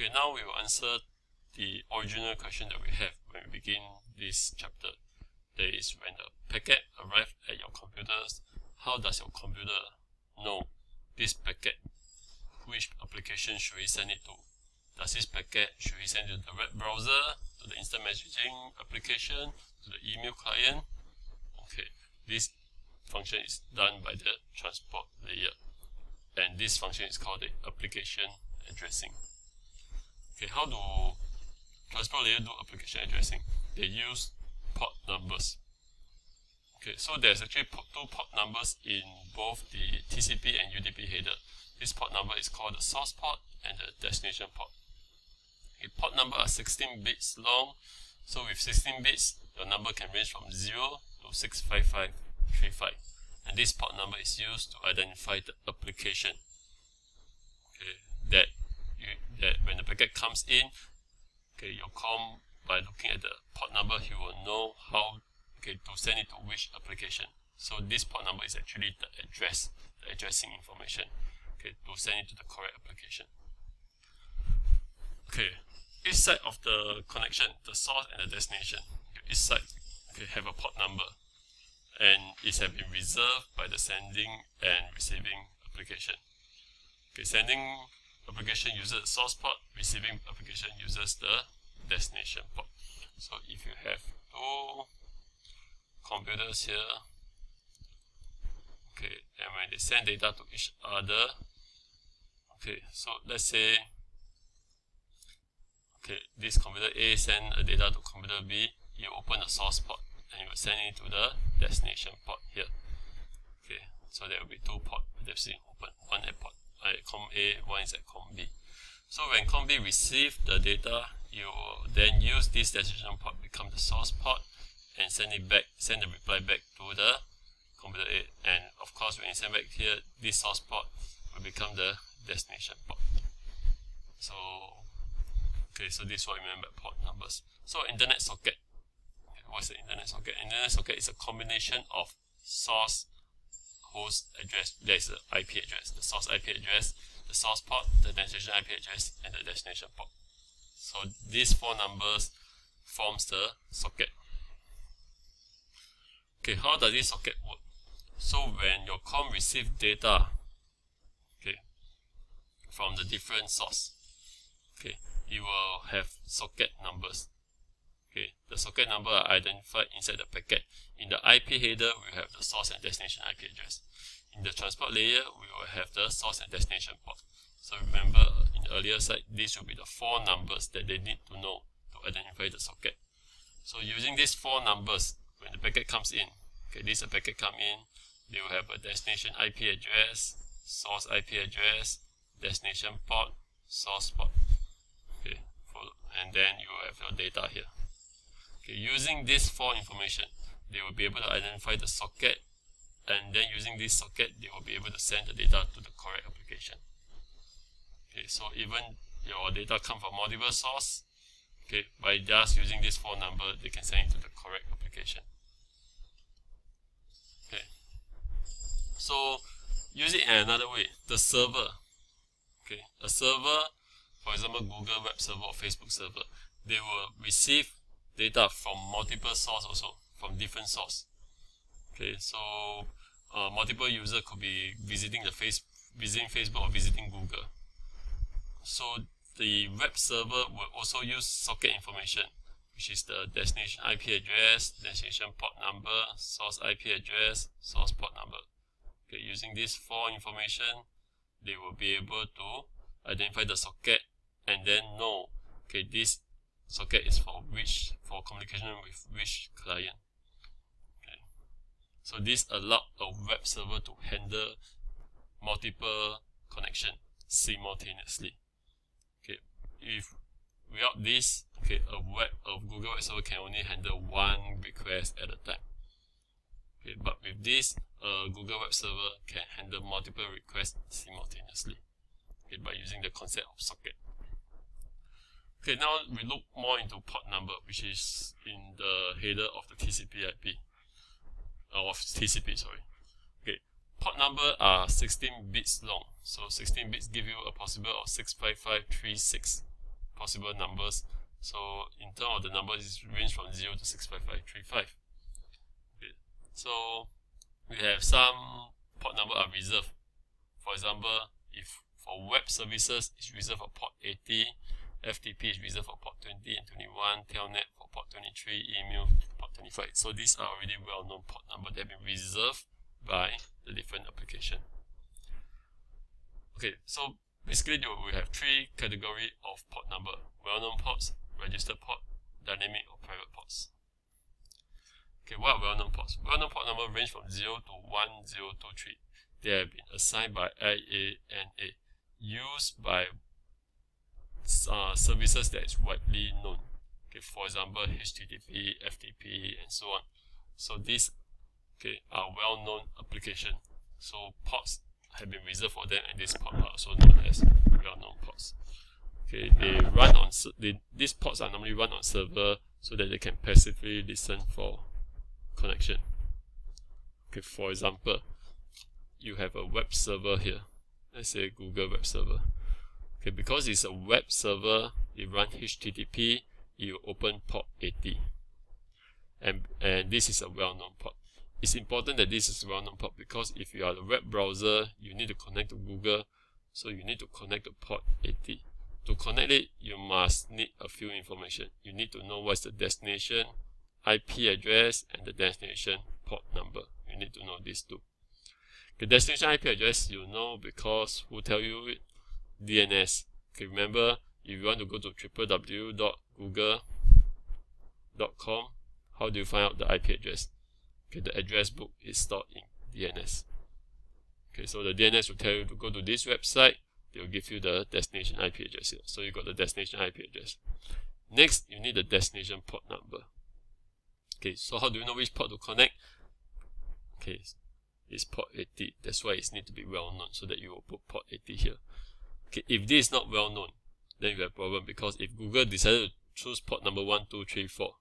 Okay, now we will answer the original question that we have when we begin this chapter. That is, when the packet arrives at your computers, how does your computer know this packet? Which application should we send it to? Does this packet, should we send it to the web browser, to the instant messaging application, to the email client? Okay, this function is done by the transport layer, and this function is called the application addressing. Okay, how do transport layer do application addressing? They use port numbers. Okay, so there's actually two port numbers in both the TCP and UDP header. This port number is called the source port and the destination port. Okay, port number are 16 bits long, so with 16 bits, the number can range from 0 to 65535. And this port number is used to identify the application. Okay, that when the packet comes in, okay, your COM, by looking at the port number, he will know how to send it to which application. So this port number is actually the address, the addressing information, okay, to send it to the correct application. Okay, each side of the connection, the source and the destination, each side have a port number, and it has been reserved by the sending and receiving application. Okay, sending application uses the source port, receiving application uses the destination port. So if you have two computers here, okay, and when they send data to each other, okay, so let's say, okay, this computer A send a data to computer B, you open the source port and you will send it to the destination port here. Okay, so there will be two ports that you open, one at port COM A, one is at COM B. So when COM B receives the data, you will then use this destination port become the source port and send the reply back to the computer A. And of course, when you send back here, this source port will become the destination port. So, okay, so this is what we mean by port numbers. So internet socket. What's the internet socket? Internet socket is a combination of source, host address, there is the IP address, the source IP address, the source port, the destination IP address, and the destination port. So these four numbers forms the socket. Okay, how does this socket work? So when your COM receives data, okay, from the different source, okay, you will have socket numbers. Okay, the socket number are identified inside the packet. In the IP header, we have the source and destination IP address. In the transport layer, we will have the source and destination port. So remember, in the earlier slide, these will be the four numbers that they need to know to identify the socket. So using these four numbers, when the packet comes in, okay, this is a packet come in, they will have a destination IP address, source IP address, destination port, source port. Okay, and then you will have your data here. Okay, using these four information, they will be able to identify the socket, and then using this socket, they will be able to send the data to the correct application. Okay, so even your data come from multiple source, okay, by just using this phone number, they can send it to the correct application. Okay, so use it in another way. The server, okay, a server, for example, Google web server or Facebook server, they will receive data from multiple sources also, from different sources. Okay, so multiple users could be visiting Facebook or visiting Google. So the web server will also use socket information, which is the destination IP address, destination port number, source IP address, source port number. Okay, using these four information, they will be able to identify the socket and then know, okay, this socket is for communication with which client. Okay, so this allows a web server to handle multiple connections simultaneously. Okay, if without this, okay, a Google web server can only handle one request at a time. Okay, but with this, a Google web server can handle multiple requests simultaneously, okay, by using the concept of socket. Okay, now we look more into port number, which is in the header of the TCP/IP, of TCP, sorry. Okay, port number are 16 bits long, so 16 bits give you a possible of 65536. possible numbers. So in terms of the numbers, it's range from 0 to 65535. Okay. So we have some port number are reserved. For example, if for web services, it's reserved for port 80, FTP is reserved for port 20 and 21, Telnet for port 23, email port 25. So these are already well-known port numbers that have been reserved by the different application. Okay, so basically we have three categories of port number: well-known ports, registered port, dynamic or private ports. Okay, what are well-known ports? Well-known port number range from 0 to 1023. They have been assigned by IANA, used by services that is widely known. Okay, for example, HTTP, FTP, and so on. So these are well-known applications. So ports have been reserved for them, and these ports are also known as well-known ports. Okay, they run on these ports are normally run on server so that they can passively listen for connection. Okay, for example, you have a web server here. Let's say Google web server. Okay, because it's a web server, it runs HTTP, you open port 80. And this is a well-known port. It's important that this is a well-known port because if you are a web browser, you need to connect to Google, so you need to connect to port 80. To connect it, you must need a few information. You need to know what's the destination, IP address, and the destination port number. You need to know these two. The destination IP address you know because who tell you it? DNS. Okay, remember, if you want to go to www.google.com, how do you find out the IP address? Okay, the address book is stored in DNS. Okay, so the DNS will tell you to go to this website. They will give you the destination IP address here. So you got the destination IP address. Next, you need the destination port number. Okay, so how do you know which port to connect? Okay, it's port 80. That's why it needs to be well known, so that you will put port 80 here. Okay, if this is not well known, then you have a problem, because if Google decided to choose port number 1234,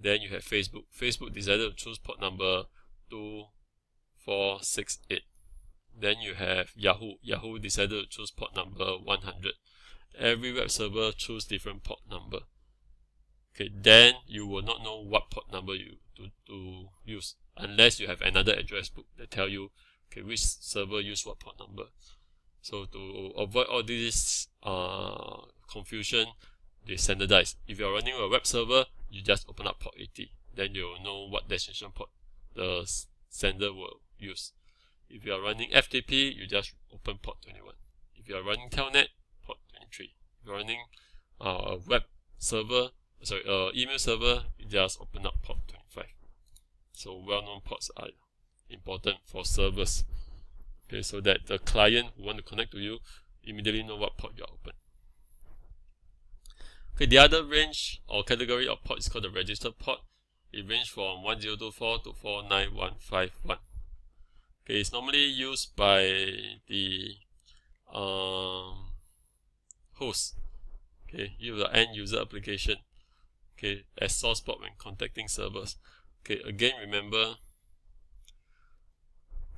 then you have Facebook. Facebook decided to choose port number 2468. Then you have Yahoo. Yahoo decided to choose port number 100. Every web server choose different port number. Okay, then you will not know what port number you to use unless you have another address book that tell you okay which server use what port number. So to avoid all this confusion, they standardize. If you are running a web server, you just open up port 80. Then you will know what destination port the sender will use. If you are running FTP, you just open port 21. If you are running Telnet, port 23. If you are running a web server, email server, you just open up port 25. So well-known ports are important for servers. Okay, so that the client who want to connect to you immediately know what port you are open. Okay, the other range or category of port is called the registered port. It ranges from 1024 to 49151. Okay, it's normally used by the host. Okay, use the end user application. Okay, as source port when contacting servers. Okay, again remember.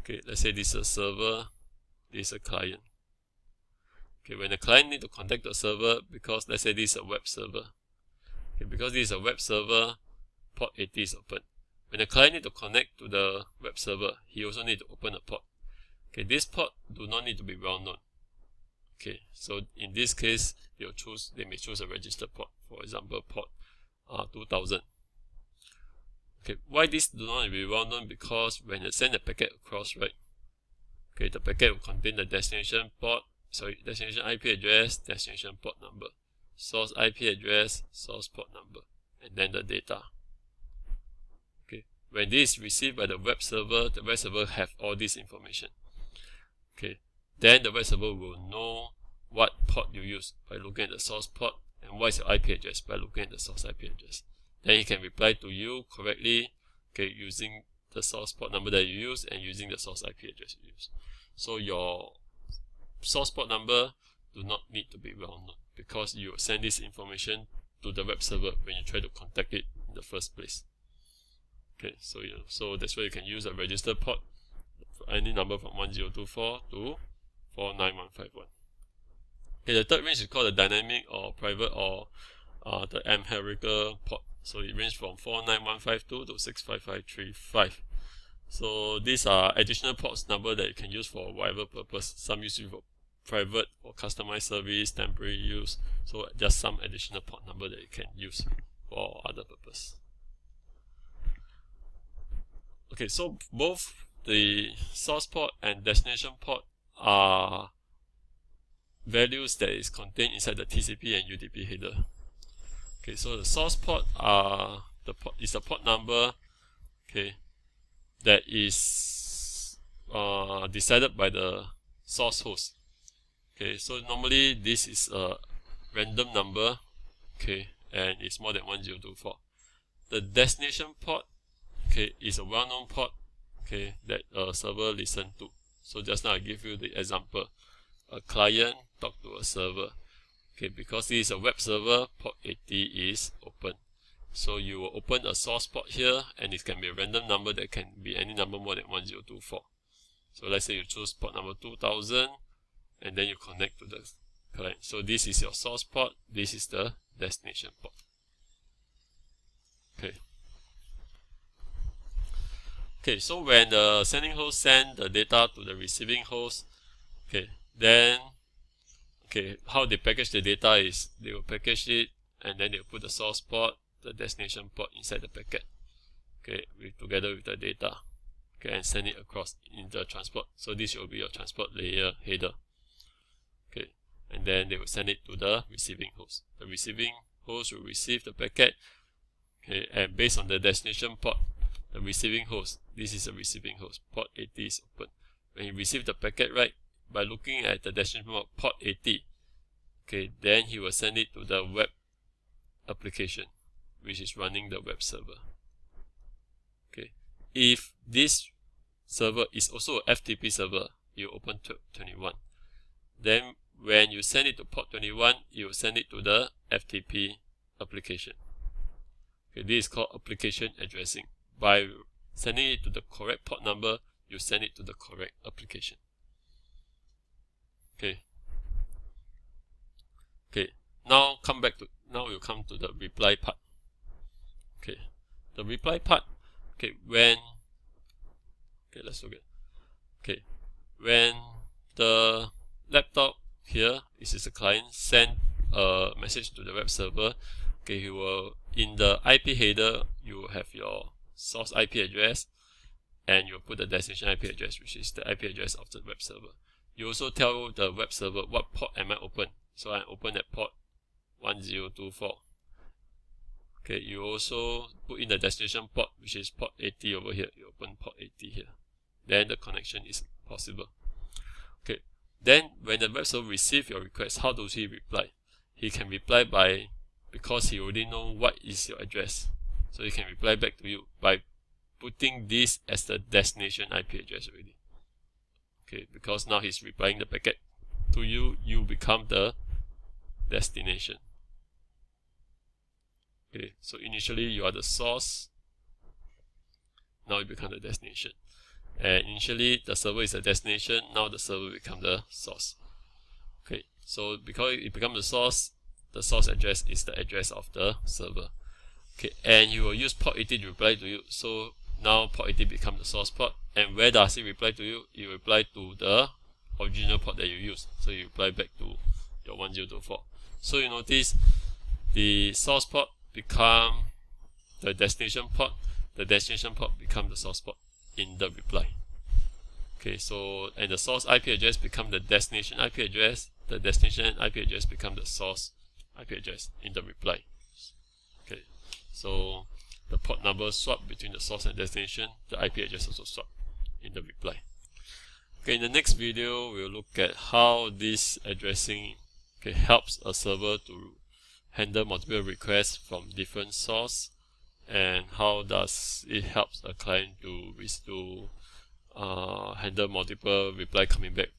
Okay, let's say this is a server, this is a client. Okay, when the client need to contact the server, because let's say this is a web server. Okay, because this is a web server, port 80 is open. When the client need to connect to the web server, he also need to open a port. Okay, this port do not need to be well known. Okay, so in this case, they may choose a registered port. For example, port 2000. Okay, why this do not be well known? Because when you send a packet across, right? Okay, the packet will contain the destination IP address, destination port number, source IP address, source port number, and then the data. Okay, when this is received by the web server have all this information. Okay, then the web server will know what port you use by looking at the source port and what is your IP address by looking at the source IP address. Then he can reply to you correctly, okay, using the source port number that you use and using the source IP address you use. So your source port number do not need to be well known, because you send this information to the web server when you try to contact it in the first place. Okay, so so that's why you can use a registered port for any number from 1024 to 49151. Okay, the third range is called the dynamic or private or the M-hierarchical port. So it ranges from 49152 to 65535. So these are additional ports number that you can use for whatever purpose. Some use it for private or customized service, temporary use. So just some additional port number that you can use for other purpose. Okay, so both the source port and destination port are values that is contained inside the TCP and UDP header. Okay, so the source port is a port number, okay, that is decided by the source host. Okay, so normally this is a random number, okay, and it's more than 1024. The destination port, okay, is a well-known port, okay, that a server listen to. So just now I give you the example. A client talk to a server. Okay, because this is a web server, port 80 is open. So you will open a source port here, and it can be a random number that can be any number more than 1024. So let's say you choose port number 2000, and then you connect to the client. So this is your source port, this is the destination port. Okay. Okay, so when the sending host send the data to the receiving host, okay, then how they package the data is they will package it and then they'll put the source port, the destination port inside the packet, okay, together with the data, okay, and send it across in the transport. So this will be your transport layer header, okay, and then they will send it to the receiving host. The receiving host will receive the packet, okay, and based on the destination port, the receiving host, this is a receiving host, port 80 is open. When you receive the packet, right, by looking at the destination port 80, okay, then he will send it to the web application, which is running the web server. Okay, if this server is also a FTP server, you open 21. Then when you send it to port 21, you will send it to the FTP application. Okay, this is called application addressing. By sending it to the correct port number, you send it to the correct application. Okay. Okay. Now we'll come to the reply part. Okay. The reply part. Okay. Let's look at. Okay. When the laptop here, this is a client, send a message to the web server. Okay. You will, in the IP header, you will have your source IP address, and you'll put the destination IP address, which is the IP address of the web server. You also tell the web server what port am I open. So I open at port 1024. Okay, you also put in the destination port, which is port 80 over here. You open port 80 here. Then the connection is possible. Okay, then when the web server receives your request, how does he reply? He can reply because he already know what is your address. So he can reply back to you by putting this as the destination IP address already. Okay, because now he's replying the packet to you, you become the destination. Okay, so initially you are the source, now you become the destination. And initially the server is the destination, now the server becomes the source. Okay, so because it becomes the source address is the address of the server. Okay, and you will use port 80 to reply to you. So now port 80 becomes the source port. And where does it reply to you? You reply to the original port that you use. So you reply back to your 1024. So you notice the source port become the destination port. The destination port become the source port in the reply. Okay, so and the source IP address become the destination IP address. The destination IP address become the source IP address in the reply. Okay, so the port number swap between the source and destination. The IP address also swap in the reply. Okay, in the next video, we'll look at how this addressing helps a server to handle multiple requests from different source, and how does it helps a client to handle multiple reply coming back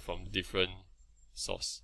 from different source.